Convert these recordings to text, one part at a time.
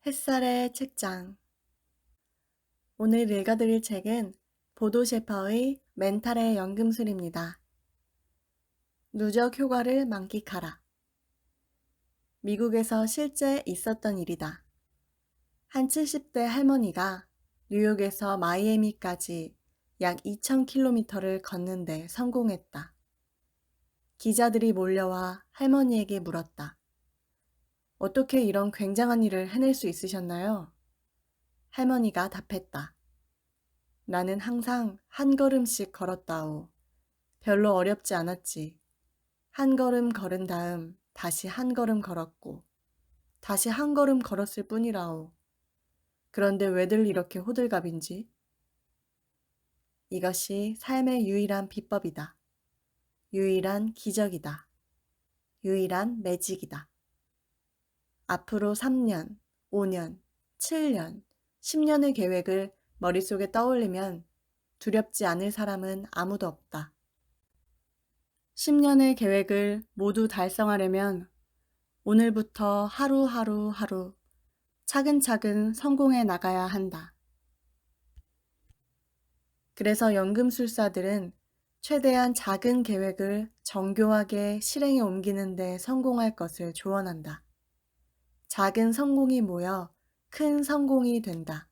햇살의 책장. 오늘 읽어드릴 책은 보도 셰퍼의 멘탈의 연금술입니다. 누적 효과를 만끽하라. 미국에서 실제 있었던 일이다. 한 70대 할머니가 뉴욕에서 마이애미까지 약 2,000km를 걷는데 성공했다. 기자들이 몰려와 할머니에게 물었다. 어떻게 이런 굉장한 일을 해낼 수 있으셨나요? 할머니가 답했다. 나는 항상 한 걸음씩 걸었다오. 별로 어렵지 않았지. 한 걸음 걸은 다음 다시 한 걸음 걸었고, 다시 한 걸음 걸었을 뿐이라오. 그런데 왜들 이렇게 호들갑인지? 이것이 삶의 유일한 비법이다. 유일한 기적이다. 유일한 매직이다. 앞으로 3년, 5년, 7년, 10년의 계획을 머릿속에 떠올리면 두렵지 않을 사람은 아무도 없다. 10년의 계획을 모두 달성하려면 오늘부터 하루 차근차근 성공해 나가야 한다. 그래서 연금술사들은 최대한 작은 계획을 정교하게 실행에 옮기는 데 성공할 것을 조언한다. 작은 성공이 모여 큰 성공이 된다.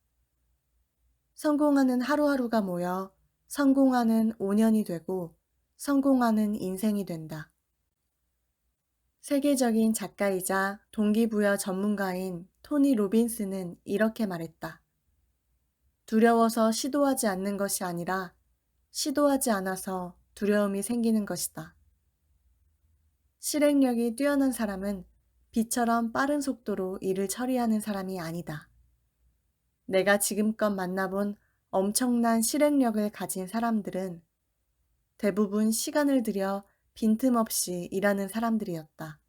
성공하는 하루하루가 모여 성공하는 5년이 되고 성공하는 인생이 된다. 세계적인 작가이자 동기부여 전문가인 토니 로빈스는 이렇게 말했다. 두려워서 시도하지 않는 것이 아니라 시도하지 않아서 두려움이 생기는 것이다. 실행력이 뛰어난 사람은 빛처럼 빠른 속도로 일을 처리하는 사람이 아니다. 내가 지금껏 만나본 엄청난 실행력을 가진 사람들은 대부분 시간을 들여 빈틈없이 일하는 사람들이었다.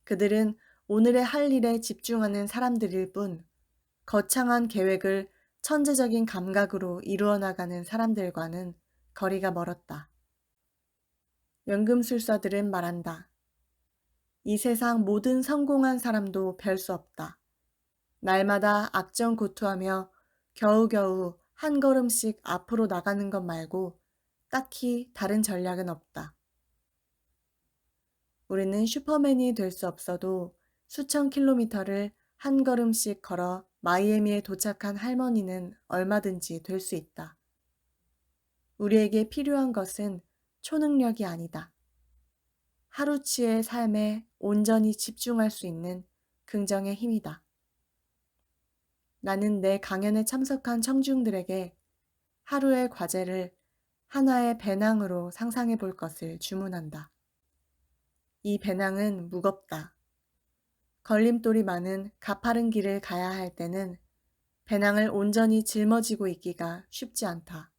그들은 오늘의 할 일에 집중하는 사람들일 뿐 거창한 계획을 천재적인 감각으로 이루어 나가는 사람들과는 거리가 멀었다. 연금술사들은 말한다. 이 세상 모든 성공한 사람도 별 수 없다. 날마다 악전고투하며 겨우겨우 한 걸음씩 앞으로 나가는 것 말고 딱히 다른 전략은 없다. 우리는 슈퍼맨이 될 수 없어도 수천 킬로미터를 한 걸음씩 걸어 마이애미에 도착한 할머니는 얼마든지 될 수 있다. 우리에게 필요한 것은 초능력이 아니다. 하루치의 삶에 온전히 집중할 수 있는 긍정의 힘이다. 나는 내 강연에 참석한 청중들에게 하루의 과제를 하나의 배낭으로 상상해 볼 것을 주문한다. 이 배낭은 무겁다. 걸림돌이 많은 가파른 길을 가야 할 때는 배낭을 온전히 짊어지고 있기가 쉽지 않다.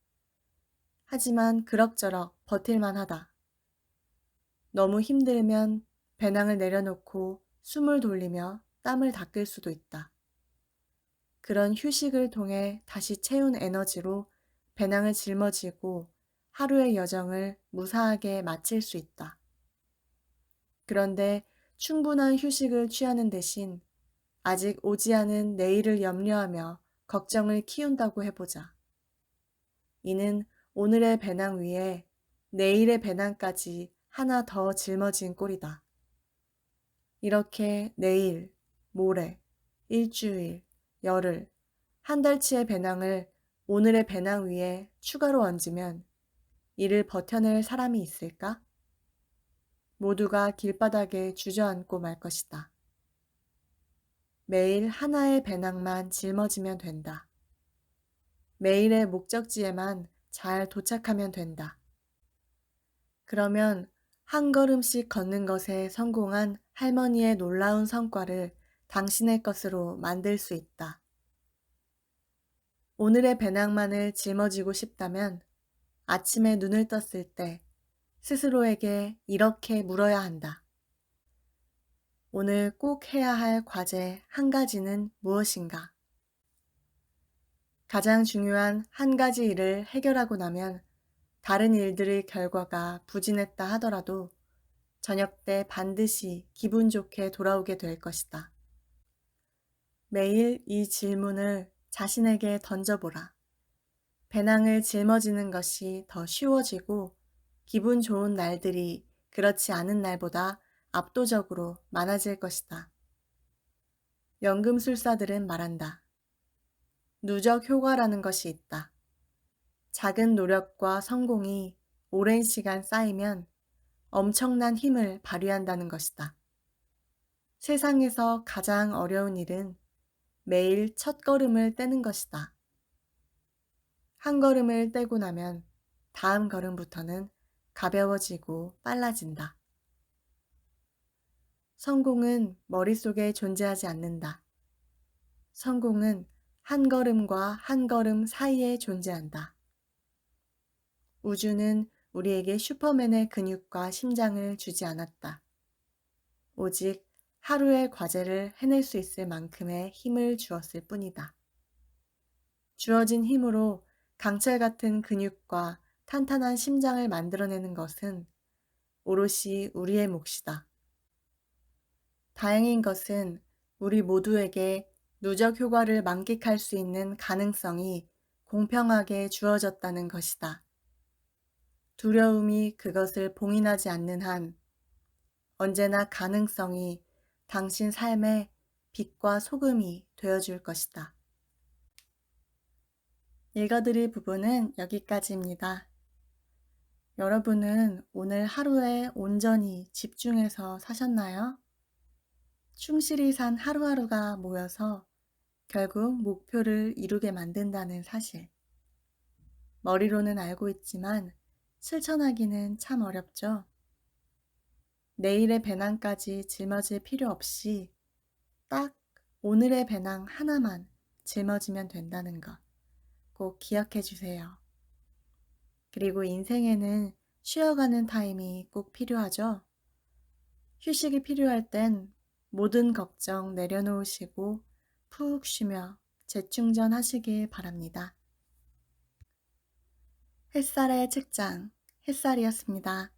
하지만 그럭저럭 버틸만 하다. 너무 힘들면 배낭을 내려놓고 숨을 돌리며 땀을 닦을 수도 있다. 그런 휴식을 통해 다시 채운 에너지로 배낭을 짊어지고 하루의 여정을 무사하게 마칠 수 있다. 그런데 충분한 휴식을 취하는 대신 아직 오지 않은 내일을 염려하며 걱정을 키운다고 해보자. 이는 오늘의 배낭 위에 내일의 배낭까지 하나 더 짊어진 꼴이다. 이렇게 내일, 모레, 일주일, 열흘, 한 달치의 배낭을 오늘의 배낭 위에 추가로 얹으면 이를 버텨낼 사람이 있을까? 모두가 길바닥에 주저앉고 말 것이다. 매일 하나의 배낭만 짊어지면 된다. 매일의 목적지에만 잘 도착하면 된다. 그러면 한 걸음씩 걷는 것에 성공한 할머니의 놀라운 성과를 당신의 것으로 만들 수 있다. 오늘의 배낭만을 짊어지고 싶다면 아침에 눈을 떴을 때 스스로에게 이렇게 물어야 한다. 오늘 꼭 해야 할 과제 한 가지는 무엇인가? 가장 중요한 한 가지 일을 해결하고 나면 다른 일들의 결과가 부진했다 하더라도 저녁 때 반드시 기분 좋게 돌아오게 될 것이다. 매일 이 질문을 자신에게 던져보라. 배낭을 짊어지는 것이 더 쉬워지고 기분 좋은 날들이 그렇지 않은 날보다 압도적으로 많아질 것이다. 연금술사들은 말한다. 누적 효과라는 것이 있다. 작은 노력과 성공이 오랜 시간 쌓이면 엄청난 힘을 발휘한다는 것이다. 세상에서 가장 어려운 일은 매일 첫 걸음을 떼는 것이다. 한 걸음을 떼고 나면 다음 걸음부터는 가벼워지고 빨라진다. 성공은 머릿속에 존재하지 않는다. 성공은 한 걸음과 한 걸음 사이에 존재한다. 우주는 우리에게 슈퍼맨의 근육과 심장을 주지 않았다. 오직 하루의 과제를 해낼 수 있을 만큼의 힘을 주었을 뿐이다. 주어진 힘으로 강철 같은 근육과 탄탄한 심장을 만들어내는 것은 오롯이 우리의 몫이다. 다행인 것은 우리 모두에게 누적 효과를 만끽할 수 있는 가능성이 공평하게 주어졌다는 것이다. 두려움이 그것을 봉인하지 않는 한 언제나 가능성이 당신 삶의 빛과 소금이 되어줄 것이다. 읽어드릴 부분은 여기까지입니다. 여러분은 오늘 하루에 온전히 집중해서 사셨나요? 충실히 산 하루하루가 모여서 결국 목표를 이루게 만든다는 사실. 머리로는 알고 있지만 실천하기는 참 어렵죠. 내일의 배낭까지 짊어질 필요 없이 딱 오늘의 배낭 하나만 짊어지면 된다는 것 꼭 기억해 주세요. 그리고 인생에는 쉬어가는 타임이 꼭 필요하죠. 휴식이 필요할 땐 모든 걱정 내려놓으시고 푹 쉬며 재충전하시길 바랍니다. 햇살의 책장, 햇살이었습니다.